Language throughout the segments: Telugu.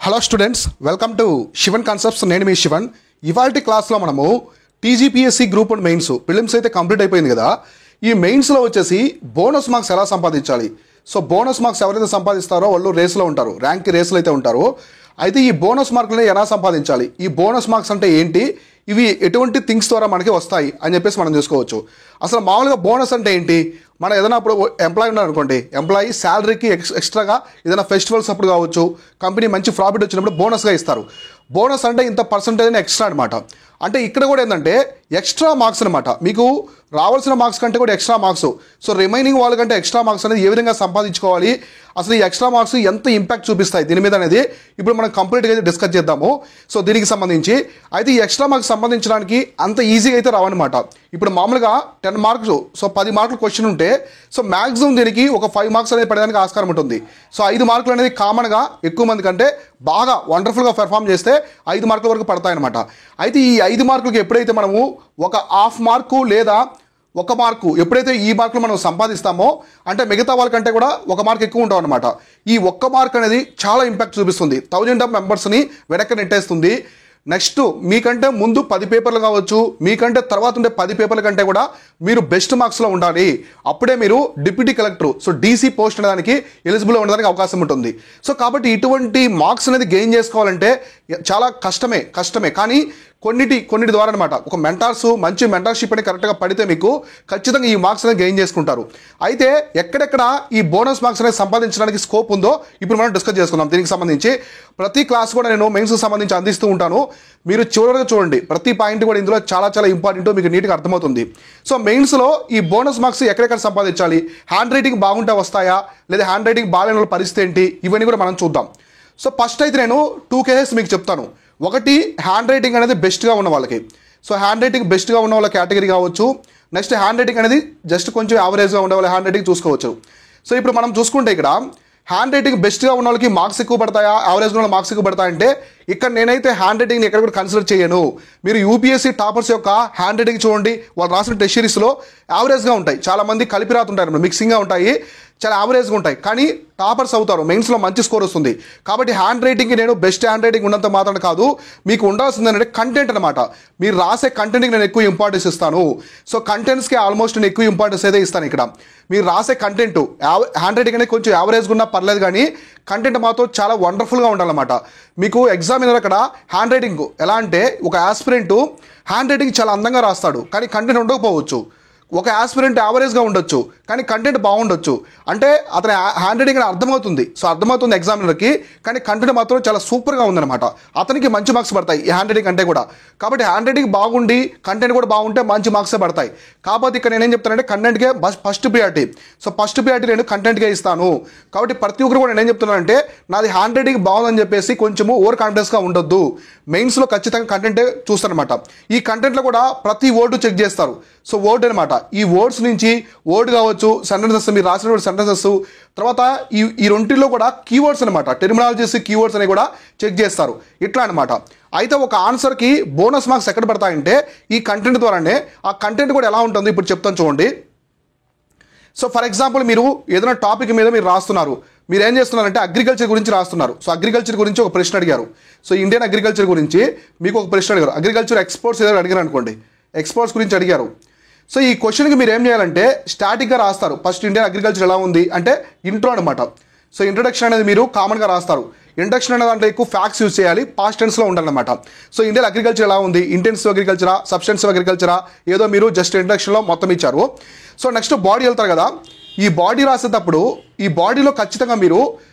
Hello students, welcome to Shivan concepts. నేను మీ శివన్. ఇవాల్టి క్లాస్లో మనము TGPSC group and mains prelims అయితే కంప్లీట్ అయిపోయింది కదా. ఈ మెయిన్స్లో వచ్చేసి బోనస్ మార్క్స్ ఎలా సంపాదించాలి. సో బోనస్ మార్క్స్ ఎవరైతే సంపాదిస్తారో వాళ్ళు రేస్లో ఉంటారు, ర్యాంక్ రేస్లో అయితే ఉంటారు. అయితే ఈ బోనస్ మార్కులని ఎలా సంపాదించాలి, ఈ బోనస్ మార్క్స్ అంటే ఏంటి, ఇవి ఎటువంటి థింగ్స్ ద్వారా మనకి వస్తాయి అని చెప్పేసి మనం చూసుకోవచ్చు. అసలు మామూలుగా బోనస్ అంటే ఏంటి, మనం ఏదైనా అప్పుడు ఎంప్లాయీ ఉన్నారనుకోండి, ఎంప్లాయీ శాలరీకి ఎక్స్ట్రాగా ఏదైనా ఫెస్టివల్స్ అప్పుడు కావచ్చు, కంపెనీ మంచి ప్రాఫిట్ వచ్చినప్పుడు బోనస్గా ఇస్తారు. బోనస్ అంటే ఇంత పర్సంటేజ్ ఎక్స్ట్రా అనమాట. అంటే ఇక్కడ కూడా ఏంటంటే ఎక్స్ట్రా మార్క్స్ అనమాట, మీకు రావాల్సిన మార్క్స్ కంటే కూడా ఎక్స్ట్రా మార్క్స్. సో రిమైనింగ్ వాళ్ళకంటే ఎక్స్ట్రా మార్క్స్ అనేది ఏ విధంగా సంపాదించుకోవాలి, అసలు ఈ ఎక్స్ట్రా మార్క్స్ ఎంత ఇంపాక్ట్ చూపిస్తాయి దీని మీద అనేది ఇప్పుడు మనం కంప్లీట్గా అయితే డిస్కస్ చేద్దాము. సో దీనికి సంబంధించి అయితే ఈ ఎక్స్ట్రా మార్క్స్ సంబంధించడానికి అంత ఈజీగా అయితే రావన్నమాట. ఇప్పుడు మామూలుగా 10 మార్క్స్, సో 10 మార్కులు క్వశ్చన్ ఉంటే సో మ్యాక్సిమం దీనికి ఒక 5 మార్క్స్ అనేది పడడానికి ఆస్కారం ఉంటుంది. సో 5 మార్కులు అనేది కామన్గా ఎక్కువ మంది కంటే బాగా వండర్ఫుల్గా పెర్ఫామ్ చేస్తే 5 మార్కుల వరకు పడతాయన్నమాట. అయితే ఈ 5 మార్కులకి ఎప్పుడైతే మనము ఒక హాఫ్ మార్కు లేదా 1 మార్కు ఎప్పుడైతే ఈ మార్కులు మనం సంపాదిస్తామో అంటే మిగతా వాళ్ళకంటే కూడా 1 మార్క్ ఎక్కువ ఉంటాం అనమాట. ఈ 1 మార్క్ అనేది చాలా ఇంపాక్ట్ చూపిస్తుంది, 1000 ఆఫ్ మెంబర్స్ని వెనక్కి నెట్టేస్తుంది. నెక్స్ట్ మీకంటే ముందు 10 పేపర్లు కావచ్చు, మీకంటే తర్వాత ఉండే 10 పేపర్ల కంటే కూడా మీరు బెస్ట్ మార్క్స్లో ఉండాలి. అప్పుడే మీరు deputy collector, so DC post అనేదానికి ఎలిజిబుల్ ఉండడానికి అవకాశం ఉంటుంది. సో కాబట్టి ఇటువంటి మార్క్స్ అనేది గెయిన్ చేసుకోవాలంటే చాలా కష్టమే కానీ కొన్నిటి ద్వారా అనమాట. ఒక మంచి మెంటార్షిప్ అని కరెక్ట్గా పడితే మీకు ఖచ్చితంగా ఈ మార్క్స్ అనేది గెయిన్ చేసుకుంటారు. అయితే ఎక్కడెక్కడ ఈ బోనస్ మార్క్స్ అనేది సంపాదించడానికి స్కోప్ ఉందో ఇప్పుడు మనం డిస్కస్ చేసుకుందాం. దీనికి సంబంధించి ప్రతి క్లాస్ కూడా నేను మెయిన్స్కి సంబంధించి అందిస్తూ ఉంటాను. మీరు చివరిగా చూడండి, ప్రతి పాయింట్ కూడా ఇందులో చాలా ఇంపార్టెంట్, మీకు నీట్గా అర్థమవుతుంది. సో మెయిన్స్లో ఈ బోనస్ మార్క్స్ ఎక్కడెక్కడ సంపాదించాలి, హ్యాండ్ రైటింగ్ బాగుంటే వస్తాయా లేదా హ్యాండ్ రైటింగ్ బాగాలేని పరిస్థితి ఏంటి, ఇవన్నీ కూడా మనం చూద్దాం. సో ఫస్ట్ అయితే నేను 2 కేసెస్ మీకు చెప్తాను. ఒకటి హ్యాండ్ రైటింగ్ అనేది బెస్ట్గా ఉన్న వాళ్ళకి, సో హ్యాండ్ రైటింగ్ బెస్ట్గా ఉన్న వాళ్ళ కేటగిరీ కావచ్చు. నెక్స్ట్ హ్యాండ్ రైటింగ్ అనేది జస్ట్ కొంచెం యావరేజ్గా ఉండే వాళ్ళ హ్యాండ్ రైటింగ్ చూసుకోవచ్చు. సో ఇప్పుడు మనం చూసుకుంటే ఇక్కడ హ్యాండ్ రైటింగ్ బెస్ట్గా ఉన్న వాళ్ళకి మార్క్స్ ఎక్కువ పడతాయా, యావరేజ్ ఉన్న మార్క్స్ ఎక్కువ పడతాయంటే ఇక్కడ నేనైతే హ్యాండ్ రైటింగ్ని ఎక్కడ కూడా కన్సిడర్ చేయను. మీరు యూపీఎస్సీ టాపర్స్ యొక్క హ్యాండ్ రైటింగ్ చూడండి, వాళ్ళు రాసిన టెస్ట్ సిరీస్లో యావరేజ్గా ఉంటాయి, చాలామంది కలిపి రాతుంటారు, మిక్సింగ్గా ఉంటాయి, చాలా యావరేజ్గా ఉంటాయి, కానీ టాపర్స్ అవుతారు, మెయిన్స్లో మంచి స్కోర్ వస్తుంది. కాబట్టి హ్యాండ్ రైటింగ్కి నేను బెస్ట్ హ్యాండ్ రైటింగ్ ఉన్నంత మాత్రం కాదు, మీకు ఉండాల్సింది అంటే కంటెంట్ అనమాట. మీరు రాసే కంటెంట్కి నేను ఎక్కువ ఇంపార్టెన్స్ ఇస్తాను. సో కంటెంట్స్కి ఆల్మోస్ట్ నేను ఎక్కువ ఇంపార్టెన్స్ అయితే ఇస్తాను. ఇక్కడ మీరు రాసే కంటెంట్ హ్యాండ్ రైటింగ్ అనేది కొంచెం యావరేజ్గా ఉన్నా పర్లేదు, కానీ కంటెంట్ మాత్రం చాలా వండర్ఫుల్గా ఉండాలన్నమాట. మీకు ఎగ్జామినర్ అక్కడ హ్యాండ్ రైటింగ్ ఎలా అంటే, ఒక ఆస్పిరెంట్ హ్యాండ్ రైటింగ్ చాలా అందంగా రాస్తాడు కానీ కంటెంట్ ఉండకపోవచ్చు. ఒక ఆస్పిరెంట్ యావరేజ్గా ఉండొచ్చు కానీ కంటెంట్ బాగుండొచ్చు. అంటే అతని హ్యాండ్ రైటింగ్ అర్థమవుతుంది, సో అర్థమవుతుంది ఎగ్జామినర్కి, కానీ కంటెంట్ మాత్రం చాలా సూపర్గా ఉందన్నమాట. అతనికి మంచి మార్క్స్ పడతాయి ఈ హ్యాండ్ రైటింగ్ కంటే కూడా. కాబట్టి హ్యాండ్ రైటింగ్ బాగుండి కంటెంట్ కూడా బాగుంటే మంచి మార్క్సే పడతాయి. కాకపోతే ఇక్కడ నేనేం చెప్తానంటే కంటెంట్కే first priority. So first priority నేను కంటెంట్కే ఇస్తాను. కాబట్టి ప్రతి ఒక్కరు కూడా నేనేం చెప్తున్నానంటే నాది హ్యాండ్ రైటింగ్ బాగుందని చెప్పేసి కొంచెము ఓవర్ కాన్ఫిడెన్స్గా ఉండొద్దు. మెయిన్స్లో ఖచ్చితంగా కంటెంటే చూస్తారనమాట. ఈ కంటెంట్లో కూడా ప్రతి వర్డ్ చెక్ చేస్తారు. సో వర్డ్ అనమాట, ఈ వర్డ్స్ నుంచి వర్డ్ కావచ్చు, సెంటెన్సెస్, మీరు రాసిన సెంటెన్సెస్, తర్వాత ఈ రెంటిల్లో కూడా కీవర్డ్స్ అనమాట, టెర్మినాలజీస్ కీవర్డ్స్ అనేవి కూడా చెక్ చేస్తారు. ఇట్లా అనమాట. అయితే ఒక ఆన్సర్కి బోనస్ మార్క్స్ ఎక్కడ పడతాయంటే ఈ కంటెంట్ ద్వారానే. ఆ కంటెంట్ కూడా ఎలా ఉంటుంది ఇప్పుడు చెప్తాను చూడండి. సో ఫర్ ఎగ్జాంపుల్ మీరు ఏదైనా టాపిక్ మీద మీరు రాస్తున్నారు, మీరు ఏం చేస్తున్నారంటే అగ్రికల్చర్ గురించి రాస్తున్నారు. సో అగ్రికల్చర్ గురించి ఒక ప్రశ్న అడిగారు. సో ఇండియన్ అగ్రికల్చర్ గురించి మీకు ఒక ప్రశ్న అడిగారు. అగ్రికల్చర్ ఎక్స్పోర్ట్స్ ఏదో అడిగారు అనుకోండి, ఎక్స్పోర్ట్స్ గురించి అడిగారు. సో ఈ క్వశ్చన్కి మీరు ఏం చేయాలంటే స్టాటిక్గా రాస్తారు. ఫస్ట్ ఇండియన్ అగ్రికల్చర్ ఎలా ఉంది అంటే ఇంట్రో అనమాట. సో ఇంట్రొడక్షన్ అనేది మీరు కామన్గా రాస్తారు. ఇంట్రొడక్షన్ అనే దాంట్లో ఎక్కువ ఫ్యాక్ట్స్ యూజ్ చేయాలి, పాస్ట్ టెన్స్లో ఉండాలన్నమాట. సో ఇండియన్ అగ్రికల్చర్ ఎలా ఉంది, ఇంటెన్సివ్ అగ్రికల్చరా, సబ్స్టెన్సివ్ అగ్రికల్చరా, ఏదో మీరు జస్ట్ ఇంట్రొడక్షన్లో మొత్తం ఇచ్చారు. సో నెక్స్ట్ బాడీ వెళ్తారు కదా, ఈ బాడీ రాసేటప్పుడు ఈ బాడీలో ఖచ్చితంగా మీరు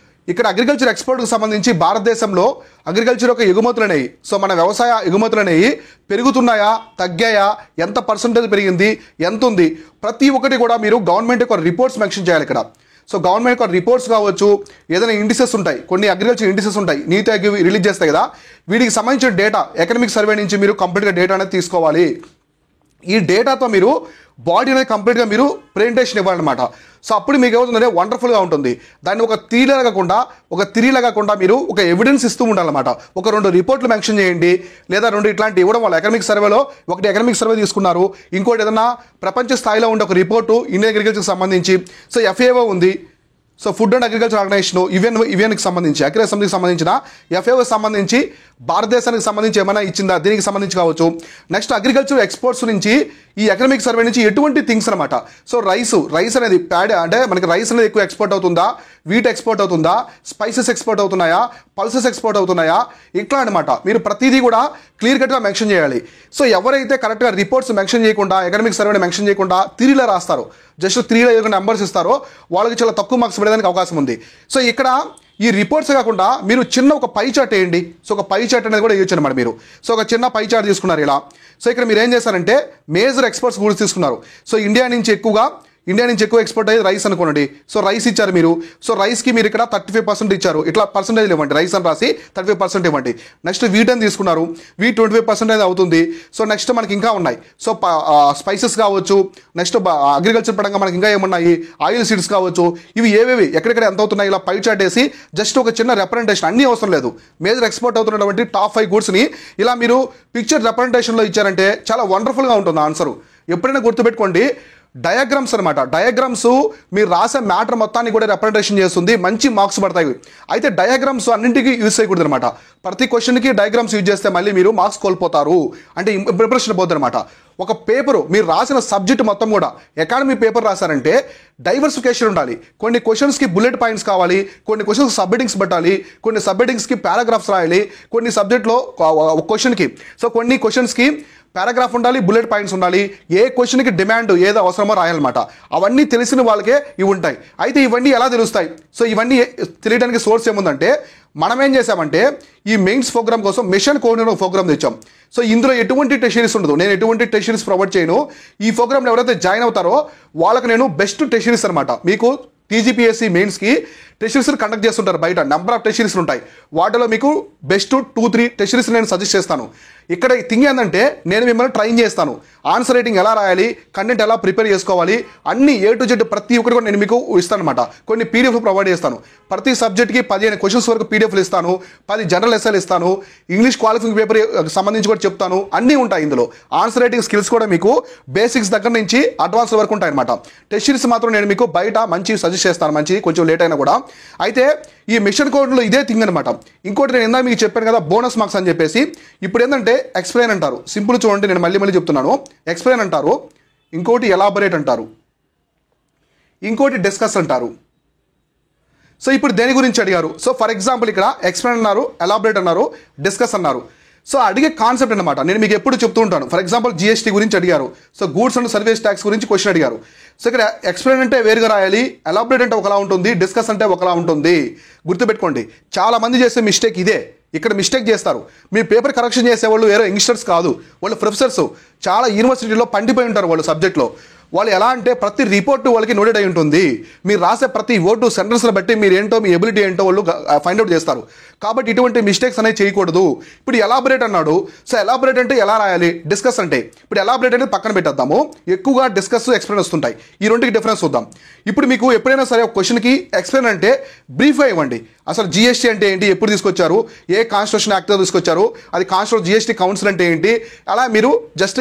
ఇక్కడ అగ్రికల్చర్ ఎక్స్పోర్ట్కి సంబంధించి భారతదేశంలో అగ్రికల్చర్ యొక్క ఎగుమతులు అనేవి, సో మన వ్యవసాయ ఎగుమతులు అనేవి పెరుగుతున్నాయా, తగ్గాయా, ఎంత పర్సంటేజ్ పెరిగింది, ఎంత ఉంది, ప్రతి ఒక్కటి కూడా మీరు గవర్నమెంట్ యొక్క రిపోర్ట్స్ మెన్షన్ చేయాలి ఇక్కడ. సో గవర్నమెంట్ యొక్క రిపోర్ట్స్ కావచ్చు, ఏదైనా ఇండిసెస్ ఉంటాయి, కొన్ని అగ్రికల్చర్ ఇండిసెస్ ఉంటాయి, నీతి ఆయోగ్ రిలీజ్ చేస్తాయి కదా, వీటికి సంబంధించిన డేటా ఎకనామిక్ సర్వే నుంచి మీరు కంప్లీట్గా డేటా అనేది తీసుకోవాలి. ఈ డేటాతో మీరు బాడీ అనేది కంప్లీట్గా మీరు ప్రెజెంటేషన్ ఇవ్వాలన్నమాట. సో అప్పుడు మీకు ఏమవుతుందంటే వండర్ఫుల్గా ఉంటుంది. దాన్ని ఒక థిరీలా కాకుండా మీరు ఒక ఎవిడెన్స్ ఇస్తూ ఉండాలన్నమాట. ఒక 2 రిపోర్ట్లు మెన్షన్ చేయండి, లేదా 2 ఇట్లాంటి ఇవ్వడం వల్ల ఎకనామిక్ సర్వేలో ఒకటి ఎకనామిక్ సర్వే తీసుకున్నారు, ఇంకోటి ఏదైనా ప్రపంచ స్థాయిలో ఉండే ఒక రిపోర్టు ఇండియన్ అగ్రికల్చర్కి సంబంధించి, సో FAO ఉంది, so food and agriculture organisation యుఎన్కి సంబంధించి ఐక్యరాజ్య సమితికి సంబంధించిన ఎఫ్ఏఓకి సంబంధించి భారతదేశానికి సంబంధించి ఏమైనా ఇచ్చిందా దీనికి సంబంధించి కావచ్చు. నెక్స్ట్ అగ్రికల్చర్ ఎక్స్పోర్ట్స్ నుంచి ఈ ఎకనామిక్ సర్వే నుంచి ఎటువంటి థింగ్స్ అనమాట. సో రైస్ అనేది ప్యాడ్ అంటే మనకి రైస్ అనేది ఎక్కువ ఎక్స్పోర్ట్ అవుతుందా, వీట్ ఎక్స్పోర్ట్ అవుతుందా, స్పైసెస్ ఎక్స్పోర్ట్ అవుతున్నాయా, పల్సెస్ ఎక్స్పోర్ట్ అవుతున్నాయా, ఇట్లా అనమాట. మీరు ప్రతిదీ కూడా క్లియర్ కట్గా మెన్షన్ చేయాలి. సో ఎవరైతే కరెక్ట్గా రిపోర్ట్స్ మెన్షన్ చేయకుండా ఎకనామిక్ సర్వేని మెన్షన్ చేయకుండా త్రీలో రాస్తారో, జస్ట్ త్రీలో ఏదైనా నెంబర్స్ ఇస్తారో వాళ్ళకి చాలా తక్కువ మార్క్స్ పడేదానికి అవకాశం ఉంది. సో ఇక్కడ ఈ రిపోర్ట్స్ కాకుండా మీరు చిన్న ఒక పై చార్ట్ వేయండి. సో ఒక పై చార్ట్ అనేది కూడా వేయొచ్చు అనమాట మీరు. సో ఒక చిన్న పై చార్ట్ తీసుకున్నారు ఇలా. సో ఇక్కడ మీరు ఏం చేస్తారంటే మేజర్ ఎక్స్పోర్ట్స్ గురించి తీసుకున్నారు. సో ఇండియా నుంచి ఎక్కువ ఎక్స్పోర్ట్ అయ్యేది రైస్ అనుకోండి. సో రైస్ ఇచ్చారు మీరు. సో రైస్కి మీరు ఇక్కడ 35% ఇచ్చారు. ఇట్లా పర్సెంటేజ్ ఇవ్వండి, రైస్ అని రాసి 35% ఇవ్వండి. నెక్స్ట్ వీట్ అని తీసుకున్నారు, వీట్ 25% అవుతుంది. సో నెక్స్ట్ మనకి ఇంకా ఉన్నాయి. సో స్పైసెస్ కావచ్చు, నెక్స్ట్ అగ్రికల్చర్ పరంగా మనకి ఇంకా ఏమున్నాయి, ఆయిల్ సీడ్స్ కావచ్చు, ఇవి ఏవేవి ఎక్కడెక్కడ ఎంత అవుతున్నాయి ఇలా పై చార్ట్ వేసి జస్ట్ ఒక చిన్న రిప్రజెంటేషన్, అన్నీ అవసరం లేదు, మేజర్ ఎక్స్పోర్ట్ అవుతున్నటువంటి టాప్ 5 గూడ్స్ని ఇలా మీరు పిక్చర్ రిప్రజెంటేషన్లో ఇచ్చారంటే చాలా వండర్ఫుల్గా ఉంటుంది ఆన్సర్. ఎప్పుడైనా గుర్తుపెట్టుకోండి, డయాగ్రామ్స్ అనమాట. డయాగ్రామ్స్ మీరు రాసే మ్యాటర్ మొత్తాన్ని కూడా రిప్రజెంటేషన్ చేస్తుంది, మంచి మార్క్స్ పడతాయి. అయితే డయాగ్రామ్స్ అన్నింటికి యూజ్ చేయకూడదు అనమాట. ప్రతి క్వశ్చన్కి డయాగ్రామ్స్ యూజ్ చేస్తే మళ్ళీ మీరు మార్క్స్ కోల్పోతారు, అంటే ప్రిపరేషన్ పోతుంది అనమాట. ఒక పేపరు మీరు రాసిన సబ్జెక్ట్ మొత్తం కూడా ఎకానమీ పేపర్ రాశారంటే డైవర్సిఫికేషన్ ఉండాలి. కొన్ని క్వశ్చన్స్కి బుల్లెట్ పాయింట్స్ కావాలి, కొన్ని క్వశ్చన్స్ సబ్హెడింగ్స్ పెట్టాలి, కొన్ని సబ్హెడింగ్స్కి పారాగ్రాఫ్స్ రాయాలి, కొన్ని సబ్జెక్ట్లో క్వశ్చన్కి సో కొన్ని క్వశ్చన్స్కి పారాగ్రాఫ్ ఉండాలి, బుల్లెట్ పాయింట్స్ ఉండాలి, ఏ క్వశ్చన్కి డిమాండ్ ఏదో అవసరమో రాయాలన్నమాట. అవన్నీ తెలిసిన వాళ్ళకే ఇవి ఉంటాయి. అయితే ఇవన్నీ ఎలా తెలుస్తాయి? సో ఇవన్నీ తెలియడానికి సోర్స్ ఏముందంటే మనం ఏం చేసామంటే ఈ మెయిన్స్ ప్రోగ్రామ్ కోసం మిషన్ కోఆర్డినేటర్ ప్రోగ్రామ్ తెచ్చాం. సో ఇందులో ఎటువంటి టెస్ట్ సిరీస్ ఉండదు, నేను ఎటువంటి టెస్ట్ సిరీస్ ప్రొవైడ్ చేయను. ఈ ప్రోగ్రామ్లో ఎవరైతే జాయిన్ అవుతారో వాళ్ళకి నేను బెస్ట్ టెస్ట్ సిరీస్ అనమాట. మీకు టీజీపీఎస్సీ మెయిన్స్కి టెస్ట్ సిరీస్ కండక్ట్ చేస్తుంటారు, బయట నెంబర్ ఆఫ్ టెస్ట్ సిరీస్ ఉంటాయి. వాటిలో మీకు బెస్ట్ 2-3 టెస్ట్ సిరీస్ నేను సజెస్ట్ చేస్తాను. ఇక్కడ థింగ్ ఏంటంటే నేను మిమ్మల్ని ట్రైన్ చేస్తాను, ఆన్సర్ రైటింగ్ ఎలా రాయాలి, కంటెంట్ ఎలా ప్రిపేర్ చేసుకోవాలి, అన్ని A to Z ప్రతి ఒక్కటి కూడా నేను మీకు ఇస్తాను అనమాట. కొన్ని పీడిఎఫ్లు ప్రొవైడ్ చేస్తాను. ప్రతి సబ్జెక్ట్కి 15 క్వశ్చన్స్ వరకు పీడిఎఫ్లు ఇస్తాను, 10 జనరల్ ఎస్ఏలు ఇస్తాను, ఇంగ్లీష్ క్వాలిఫైయింగ్ పేపర్ సంబంధించి కూడా చెప్తాను. అన్నీ ఉంటాయి ఇందులో. ఆన్సర్ రైటింగ్ స్కిల్స్ కూడా మీకు బేసిక్స్ దగ్గర నుంచి అడ్వాన్స్ వరకు ఉంటాయి అనమాట. టెస్ట్ సిరీస్ మాత్రం నేను మీకు బయట మంచి సజెస్ట్ చేస్తాను, మంచి కొంచెం లేట్ అయినా కూడా. అయితే ఈ మిషన్ కోడ్లో ఇదే థింగ్ అనమాట. ఇంకోటి నేను ఇందా మీకు చెప్పాను కదా బోనస్ మార్క్స్ అని చెప్పేసి. ఇప్పుడు ఏంటంటే ఎక్స్ప్లెయిన్ అంటారు, సింపుల్ చూడండి, నేను మళ్ళీ చెప్తున్నాను. ఎక్స్ప్లెయిన్ అంటారు, ఇంకోటి ఎలాబరేట్ అంటారు, ఇంకోటి డిస్కస్ అంటారు. సో ఇప్పుడు దేని గురించి అడిగారు? సో ఫర్ ఎగ్జాంపుల్ ఇక్కడ ఎక్స్ప్లెయిన్ అన్నారు, ఎలాబరేట్ అన్నారు, డిస్కస్ అన్నారు. సో అడిగే కాన్సెప్ట్ అనమాట నేను మీకు ఎప్పుడు చెప్తూ ఉంటాను. ఫర్ ఎగ్జాంపుల్ జిఎస్టీ గురించి అడిగారు, so goods and service tax గురించి క్వశ్చన్ అడిగారు. సో ఇక్కడ ఎక్స్ప్లెయిన్ అంటే వేరుగా రాయాలి, ఎలాబరేట్ అంటే ఒకలా ఉంటుంది, డిస్కస్ అంటే ఒకలా ఉంటుంది. గుర్తుపెట్టుకోండి, చాలా మంది చేసే మిస్టేక్ ఇదే. ఇక్కడ మిస్టేక్ చేస్తారు. మీ పేపర్ కరెక్షన్ చేసేవాళ్ళు వేరే యంగ్స్టర్స్ కాదు, వాళ్ళు ప్రొఫెసర్స్, చాలా యూనివర్సిటీలో పండిపోయి ఉంటారు వాళ్ళు సబ్జెక్ట్లో. వాళ్ళు ఎలా అంటే ప్రతి రిపోర్టు వాళ్ళకి నోటెడ్ అయి ఉంటుంది. మీరు రాసే ప్రతి ఓటు సెంటెన్స్ని బట్టి మీరు ఏంటో మీ ఎబిలిటీ ఏంటో వాళ్ళు ఫైండ్ అవుట్ చేస్తారు. కాబట్టి ఇటువంటి మిస్టేక్స్ అనేవి చేయకూడదు. ఇప్పుడు ఎలాబరేట్ అన్నాడు, సో ఎలాబరేట్ అంటే ఎలా రాయాలి, డిస్కస్ అంటే ఇప్పుడు ఎలాబరేట్ అనేది పక్కన పెట్టేద్దాము. ఎక్కువగా డిస్కస్ ఎక్స్ప్లెయిన్ వస్తుంటాయి. ఈ రెండుకి డిఫరెన్స్ చూద్దాం. ఇప్పుడు మీకు ఎప్పుడైనా సరే ఒక క్వశ్చన్కి ఎక్స్ప్లెయిన్ అంటే బ్రీఫ్గా ఇవ్వండి. అసలు జిఎస్టీ అంటే ఏంటి, ఎప్పుడు తీసుకొచ్చారు, ఏ కాన్స్టిట్యూషన్ యాక్ట్తో తీసుకొచ్చారు, అది కాన్స్టిట్యూషన్ జిఎస్టీ కౌన్సిల్ అంటే ఏంటి, అలా మీరు జస్ట్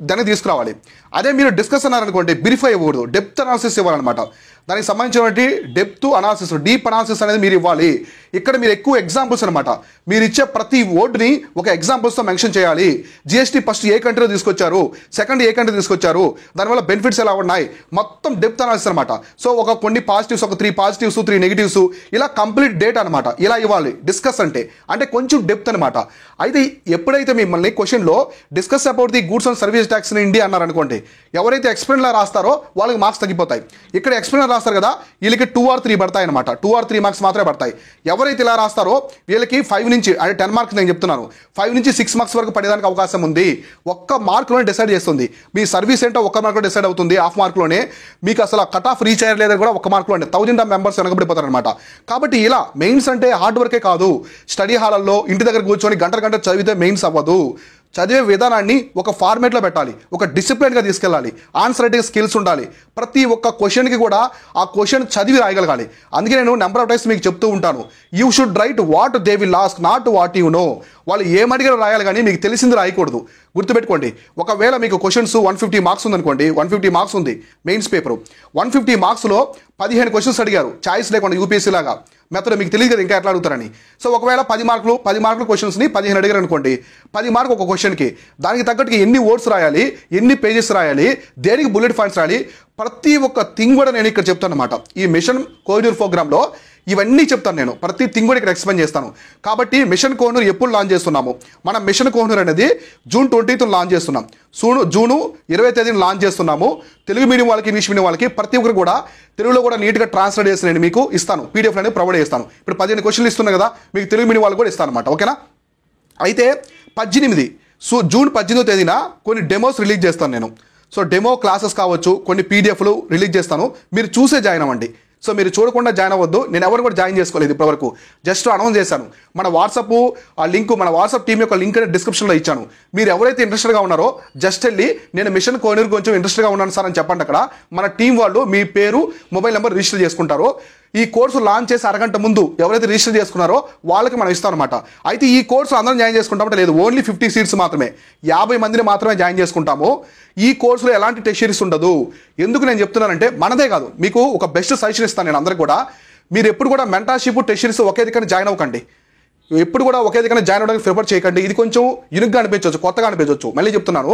దాన్ని తీసుకురావాలి. అదే మీరు డిస్కస్ అన్నారనుకోండి, బ్రీఫై ఇవ్వకూడదు, డెప్త్ అనాలిసిస్ ఇవ్వాలన్నమాట. దానికి సంబంధించినటువంటి డెప్త్ అనాలిసిస్, డీప్ అనాలిసిస్ అనేది మీరు ఇవ్వాలి. ఇక్కడ మీరు ఎక్కువ ఎగ్జాంపుల్స్ అనమాట, మీరు ఇచ్చే ప్రతి వర్డ్ని ఒక ఎగ్జాంపుల్స్తో మెన్షన్ చేయాలి. జిఎస్టీ ఫస్ట్ ఏ కంట్రీలో తీసుకొచ్చారు, సెకండ్ ఏ కంట్రీ తీసుకొచ్చారు, దానివల్ల బెనిఫిట్స్ ఎలా ఉన్నాయి, మొత్తం డెప్త్ అనాలిసిస్ అనమాట. సో ఒక కొన్ని పాజిటివ్స్, ఒక 3 పాజిటివ్స్ 3 నెగిటివ్స్, ఇలా కంప్లీట్ డేటా అనమాట, ఇలా ఇవ్వాలి. డిస్కస్ అంటే కొంచెం డెప్త్ అనమాట. అయితే ఎప్పుడైతే మిమ్మల్ని క్వశ్చన్లో discuss about the goods and service tax in India అన్నారనుకోండి, ఎవరైతే ఎక్స్ప్లెయిన్లా రాస్తారో వాళ్ళకి మార్క్స్ తగ్గిపోతాయి. ఇక్కడ ఎక్స్ప్లెయిన్ రాస్తారు కదా, వీళ్ళకి 2 or 3 పడతాయి అనమాట. 2 or 3 మార్క్స్ మాత్రమే పడతాయి. ఎవరైతే ఇలా రాస్తారో వీళ్ళకి 5 నుంచి అంటే 10 మార్క్స్ నేను చెప్తున్నాను, 5 నుంచి 6 మార్క్స్ వరకు పడేదానికి అవకాశం ఉంది. ఒక్క మార్క్లోనే డిసైడ్ చేస్తుంది. మీ సర్వీస్ ఏంటో ఒక్క మార్క్లో డిసైడ్ అవుతుంది. హాఫ్ మార్క్లోనే మీకు అసలు కట్ ఆఫ్ రీచ్ అయ్యలేదని కూడా ఒక్క మార్క్లో అంటే 1000 మెంబర్స్ వెనకబడిపోతారు అనమాట. కాబట్టి ఇలా మెయిన్స్ అంటే హార్డ్ వర్కే కాదు. స్టడీ హాలల్లో ఇంటి దగ్గర కూర్చొని గంటలు చదివితే మెయిన్స్ అవ్వదు. చదివే విధానాన్ని ఒక ఫార్మేట్లో పెట్టాలి, ఒక డిసిప్లిన్గా తీసుకెళ్ళాలి, ఆన్సర్ రైటింగ్ స్కిల్స్ ఉండాలి. ప్రతి ఒక్క క్వశ్చన్కి కూడా ఆ క్వశ్చన్ చదివి రాయగలగాలి. అందుకే నేను నెంబర్ ఆఫ్ టైమ్స్ మీకు చెప్తూ ఉంటాను, you should write what they will ask, not what you know. వాళ్ళు ఏమడిగారో రాయాలి కానీ మీకు తెలిసింది రాయకూడదు. గుర్తుపెట్టుకోండి, ఒకవేళ మీకు క్వశ్చన్స్ 150 మార్క్స్ ఉందనుకోండి, 150 మార్క్స్ ఉంది మెయిన్స్ పేపర్, 150 మార్క్స్లో 15 క్వశ్చన్స్ అడిగారు చాయిస్ లేకుండా యూపీఎస్సీ లాగా మెథడ్. మీకు తెలియదు కదా ఇంకా ఎట్లా అడుగుతారని. సో ఒకవేళ 10 మార్కులు క్వశ్చన్స్ని 15 అడిగారు అనుకోండి, 10 మార్కులు ఒక క్వశ్చన్కి, దానికి తగ్గట్టుగా ఎన్ని వర్డ్స్ రాయాలి, ఎన్ని పేజెస్ రాయాలి, దేనికి బుల్లెట్ పాయింట్స్ రాయాలి, ప్రతి ఒక్క థింగ్ కూడా నేను ఇక్కడ చెప్తాను అనమాట. ఈ మిషన్ కోహినూర్ ప్రోగ్రామ్లో ఇవన్నీ చెప్తాను నేను, ప్రతి థింగ్ కూడా ఇక్కడ ఎక్స్ప్లెయిన్ చేస్తాను. కాబట్టి మిషన్ కోహినూర్ ఎప్పుడు లాంచ్ చేస్తున్నాము? మనం మిషన్ కోహినూర్ అనేది June 20th లాంచ్ చేస్తున్నాం. జూన్ 20th లాంచ్ చేస్తున్నాము. తెలుగు మీడియం వాళ్ళకి, ఇంగ్లీష్ మీడియం వాళ్ళకి ప్రతి ఒక్కరు కూడా తెలుగులో కూడా నీట్గా ట్రాన్స్లేట్ చేసి నేను మీకు ఇస్తాను, పీడిఎఫ్ అనేది ప్రొవైడ్ చేస్తాను. ఇప్పుడు 15 క్వశ్చన్లు ఇస్తున్నా కదా, మీకు తెలుగు మీడియం వాళ్ళకి కూడా ఇస్తాను అనమాట. ఓకేనా? అయితే 18 జూన్ 18వ కొన్ని డెమోస్ రిలీజ్ చేస్తాను నేను. సో డెమో క్లాసెస్ కావచ్చు, కొన్ని పీడిఎఫ్లు రిలీజ్ చేస్తాను, మీరు చూసే జాయిన్ అవ్వండి. సో మీరు చూడకుండా జాయిన్ అవ్వద్దు. నేను ఎవరు కూడా జాయిన్ చేసుకోలేదు ఇప్పటివరకు, జస్ట్ అనౌన్స్ చేశాను. మన వాట్సాప్ ఆ లింక్, మన వాట్సాప్ టీం యొక్క లింక్ అనేది డిస్క్రిప్షన్లో ఇచ్చాను. మీరు ఎవరైతే ఇంట్రెస్టెడ్గా ఉన్నారో జస్ట్ వెళ్ళి నేను మిషన్ కోహినూర్ కొంచెం ఇంట్రెస్ట్గా ఉన్నాను సార్ అని చెప్పండి. అక్కడ మన టీం వాళ్ళు మీ పేరు, మొబైల్ నెంబర్ రిజిస్టర్ చేసుకుంటారో. ఈ కోర్సు లాంచ్ చేసి అరగంట ముందు ఎవరైతే రిజిస్టర్ చేసుకున్నారో వాళ్ళకి మనం ఇస్తాం అనమాట. అయితే ఈ కోర్సు అందరం జాయిన్ చేసుకుంటామంటే లేదు, ఓన్లీ 50 సీట్స్ మాత్రమే, 50 మందిని మాత్రమే జాయిన్ చేసుకుంటాము. ఈ కోర్సులో ఎలాంటి టెస్ట్ సిరీస్ ఉండదు. ఎందుకు నేను చెప్తున్నానంటే, మనదే కాదు, మీకు ఒక బెస్ట్ సజెషన్ ఇస్తాను నేను అందరికి కూడా. మీరు ఎప్పుడు కూడా మెంటర్షిప్, టెస్ట్ సిరీస్ ఒకే దగ్గర జాయిన్ అవ్వకండి. ఎప్పుడు కూడా ఒకే దగ్గర జాయిన్ అవ్వడానికి ప్రిఫర్ చేయకండి. ఇది కొంచెం యూనిక్గా అనిపించవచ్చు, కొత్తగా అనిపించవచ్చు. మళ్ళీ చెప్తున్నాను,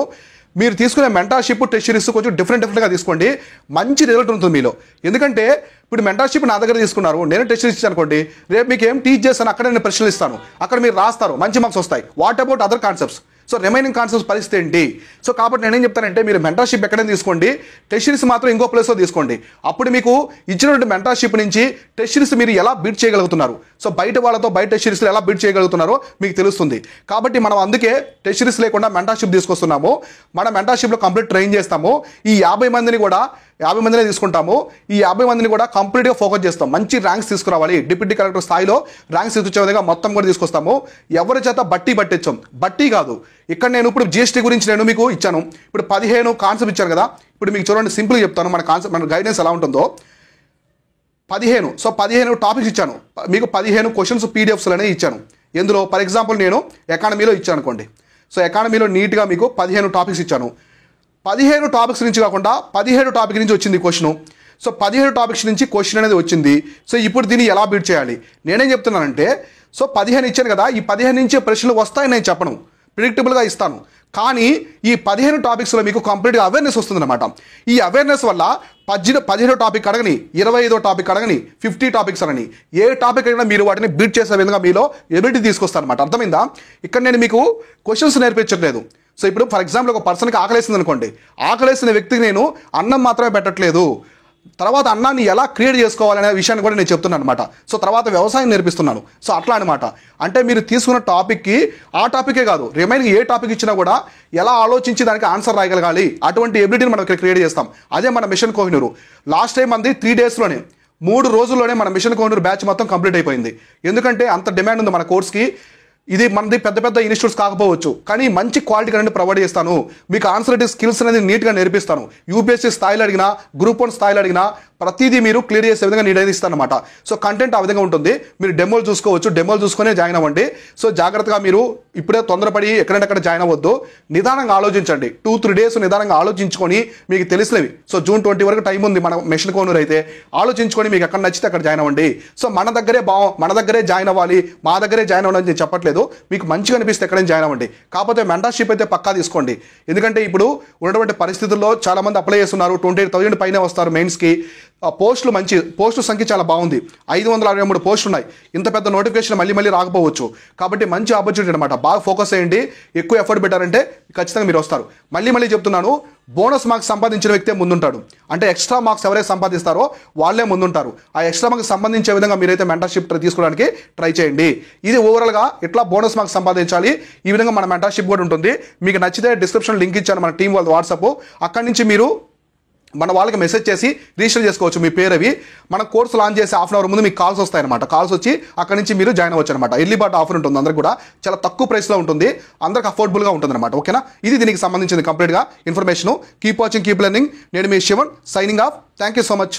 మీరు తీసుకునే మెంటర్షిప్, టెస్ట్ సిరీస్ కొంచెం డిఫరెంట్గా తీసుకోండి, మంచి రిజల్ట్ ఉంటుంది మీలో. ఎందుకంటే ఇప్పుడు మెంటర్షిప్ నా దగ్గర తీసుకున్నారు, నేను టెస్ట్ సిరీస్ అనుకోండి, రేపు మీకు ఏం టీచ్ చేస్తాను అక్కడ నేను ప్రశ్నలు ఇస్తాను, అక్కడ మీరు రాస్తారు, మంచి మార్క్స్ వస్తాయి. What about other concepts? So remaining concepts పరిస్థితి ఏంటి? సో కాబట్టి నేనేం చెప్తానంటే, మీరు మెంటర్షిప్ ఎక్కడైనా తీసుకోండి, టెస్ట్ సిరీస్ మాత్రం ఇంకో ప్లేస్లో తీసుకోండి. అప్పుడు మీకు ఇచ్చినటువంటి మెంటర్షిప్ నుంచి టెస్ట్ సిరీస్ మీరు ఎలా బీట్ చేయగలుగుతున్నారు, సో బయట వాళ్ళతో బయట టెస్ట్ సిరీస్లో ఎలా బీట్ చేయగలుగుతున్నారో మీకు తెలుస్తుంది. కాబట్టి మనం అందుకే టెస్ట్ సిరీస్ లేకుండా మెంటర్షిప్ తీసుకొస్తున్నాము. మన మెంటర్షిప్లో కంప్లీట్ ట్రైన్ చేస్తాము. ఈ 50 మందిని కూడా 50 మందినే తీసుకుంటాము. ఈ 50 మందిని కూడా కంప్లీట్గా ఫోకస్ చేస్తాం. మంచి ర్యాంక్స్ తీసుకురావాలి, డిప్యూటీ కలెక్టర్ స్థాయిలో ర్యాంక్స్ తీసుకొచ్చే విధంగా మొత్తం కూడా తీసుకొస్తాము. ఎవరి చేత పట్టించాం, బట్టి కాదు. ఇక్కడ నేను ఇప్పుడు జిఎస్టీ గురించి నేను మీకు ఇచ్చాను. ఇప్పుడు 15 కాన్సెప్ట్ ఇచ్చాను కదా. ఇప్పుడు మీకు చూడండి, సింపుల్గా చెప్తాను మన కాన్సెప్ట్, మన గైడెన్స్ ఎలా ఉంటుందో. 15 టాపిక్స్ ఇచ్చాను మీకు, 15 క్వశ్చన్స్ పీడిఎఫ్స్ అనేవి ఇచ్చాను. ఎందులో ఫర్ ఎగ్జాంపుల్ నేను ఎకానమీలో ఇచ్చాను అనుకోండి. సో ఎకానమీలో నీట్గా మీకు 15 టాపిక్స్ ఇచ్చాను. 15 టాపిక్స్ నుంచి కాకుండా 17 టాపిక్ నుంచి వచ్చింది క్వశ్చను. సో 17 టాపిక్స్ నుంచి క్వశ్చన్ అనేది వచ్చింది. సో ఇప్పుడు దీన్ని ఎలా బీట్ చేయాలి? నేనేం చెప్తున్నానంటే, సో 15 ఇచ్చాను కదా, ఈ 15 నుంచే ప్రశ్నలు వస్తాయని నేను చెప్పను, ప్రిడిక్టబుల్గా ఇస్తాను. కానీ ఈ 15 టాపిక్స్లో మీకు కంప్లీట్గా అవేర్నెస్ వస్తుందన్నమాట. ఈ అవేర్నెస్ వల్ల 15 టాపిక్ అడగని, 25వ టాపిక్ అడగని, 50 టాపిక్స్ అనని, ఏ టాపిక్ అయినా మీరు వాటిని బీట్ చేసే విధంగా మీలో ఎబిలిటీ తీసుకొస్తాను అనమాట. అర్థమైందా? ఇక్కడ నేను మీకు క్వశ్చన్స్ నేర్పించట్లేదు. సో ఇప్పుడు ఫర్ ఎగ్జాంపుల్ ఒక పర్సన్కి ఆకలేసింది అనుకోండి, ఆకలేసిన వ్యక్తికి నేను అన్నం మాత్రమే పెట్టట్లేదు, తర్వాత అన్నాన్ని ఎలా క్రియేట్ చేసుకోవాలనే విషయాన్ని కూడా నేను చెప్తున్నాను అనమాట. సో తర్వాత వ్యవసాయం నేర్పిస్తున్నాను. సో అట్లా అనమాట. అంటే మీరు తీసుకున్న టాపిక్కి ఆ టాపికే కాదు, రిమైనింగ్ ఏ టాపిక్ ఇచ్చినా కూడా ఎలా ఆలోచించి దానికి ఆన్సర్ రాయగలగాలి, అటువంటి ఎబిలిటీని మనం ఇక్కడ క్రియేట్ చేస్తాం. అదే మన మిషన్ కోహినూర్. లాస్ట్ టైం మంది 3 డేస్లోనే 3 రోజుల్లోనే మన మిషన్ కోహినూర్ బ్యాచ్ మొత్తం కంప్లీట్ అయిపోయింది. ఎందుకంటే అంత డిమాండ్ ఉంది మన కోర్స్కి. ఇది మనది పెద్ద పెద్ద ఇన్స్టిట్యూట్స్ కాకపోవచ్చు, కానీ మంచి క్వాలిటీ అనేది ప్రొవైడ్ చేస్తాను. మీకు ఆన్సర్ రైటింగ్ స్కిల్స్ అనేది నీట్గా నేర్పిస్తాను. యూపీఎస్సీ స్థాయిలో అడిగినా, గ్రూప్ 1 స్థాయిలో అడిగినా ప్రతిదీ మీరు క్లియర్ చేసే విధంగా నేను ఇస్తాను అనమాట. సో కంటెంట్ ఆ విధంగా ఉంటుంది. మీరు డెమోలు చూసుకోవచ్చు, డెమోలు చూసుకునే జాయిన్ అవ్వండి. సో జాగ్రత్తగా మీరు ఇప్పుడే తొందరపడి ఎక్కడంటే జాయిన్ అవ్వద్దు, నిదానంగా ఆలోచించండి. 2-3 డేస్ నిదానంగా ఆలోచించుకొని మీకు తెలిసినవి. సో June 20 వరకు టైం ఉంది మన మిషన్ కోహినూర్ అయితే. ఆలోచించుకొని మీకు ఎక్కడ నచ్చితే అక్కడ జాయిన్ అవ్వండి. సో మన దగ్గరే జాయిన్ అవ్వాలి, మా దగ్గరే జాయిన్ అవ్వాలని నేను చెప్పట్లేదు. మీకు మంచిగా అనిపిస్తే ఎక్కడైనా జాయిన్ అవ్వండి. కాకపోతే మెంటర్షిప్ అయితే పక్కా తీసుకోండి. ఎందుకంటే ఇప్పుడు ఉన్నటువంటి పరిస్థితుల్లో చాలా మంది అప్లై చేస్తున్నారు, 28,000 పైన వస్తారు మెయిన్స్కి. పోస్టుల సంఖ్య చాలా బాగుంది, 563 పోస్టులు ఉన్నాయి. ఇంత పెద్ద నోటిఫికేషన్ మళ్ళీ రాకపోవచ్చు. కాబట్టి మంచి ఆపర్చునిటీ అనమాట. బాగా ఫోకస్ చేయండి, ఎక్కువ ఎఫర్ట్ పెట్టారంటే ఖచ్చితంగా మీరు వస్తారు. మళ్ళీ చెప్తున్నాను, బోనస్ మార్క్స్ సంపాదించిన వ్యక్తే ముందుంటాడు. అంటే ఎక్స్ట్రా మార్క్స్ ఎవరైతే సంపాదిస్తారో వాళ్ళే ముందుంటారు. ఆ ఎక్స్ట్రా మార్క్స్ సంబంధించే విధంగా మీరైతే మెంటర్షిప్ తీసుకోవడానికి ట్రై చేయండి. ఇది ఓవరాల్గా ఇట్లా బోనస్ మార్క్స్ సంపాదించాలి. ఈ విధంగా మన మెంటర్షిప్ కూడా ఉంటుంది. మీకు నచ్చితే డిస్క్రిప్షన్ లింక్ ఇచ్చాను మన టీం వాళ్ళ వాట్సాప్, అక్కడి నుంచి మీరు మన వాళ్ళకి మెసేజ్ చేసి రిజిస్టర్ చేసుకోవచ్చు మీ పేరు అవి. మనం కోర్సు లాంచ్ చేసి హాఫ్ అన్ అవర్ ముందు మీకు కాల్స్ వస్తాయన్నమాట. కాల్స్ వచ్చి అక్కడి నుంచి మీరు జాయిన్ అవ్వచ్చు అనమాట. ఎర్లీ బర్డ్ ఆఫర్ ఉంటుంది, అందరికి కూడా చాలా తక్కువ ప్రైస్లో ఉంటుంది, అందరికి అఫోర్డబుల్గా ఉంటుంది అనమాట. ఓకేనా, ఇది దీనికి సంబంధించింది కంప్లీట్గా information. Keep watching, keep learning. నేను మీ Sivan, signing off. Thank you so much.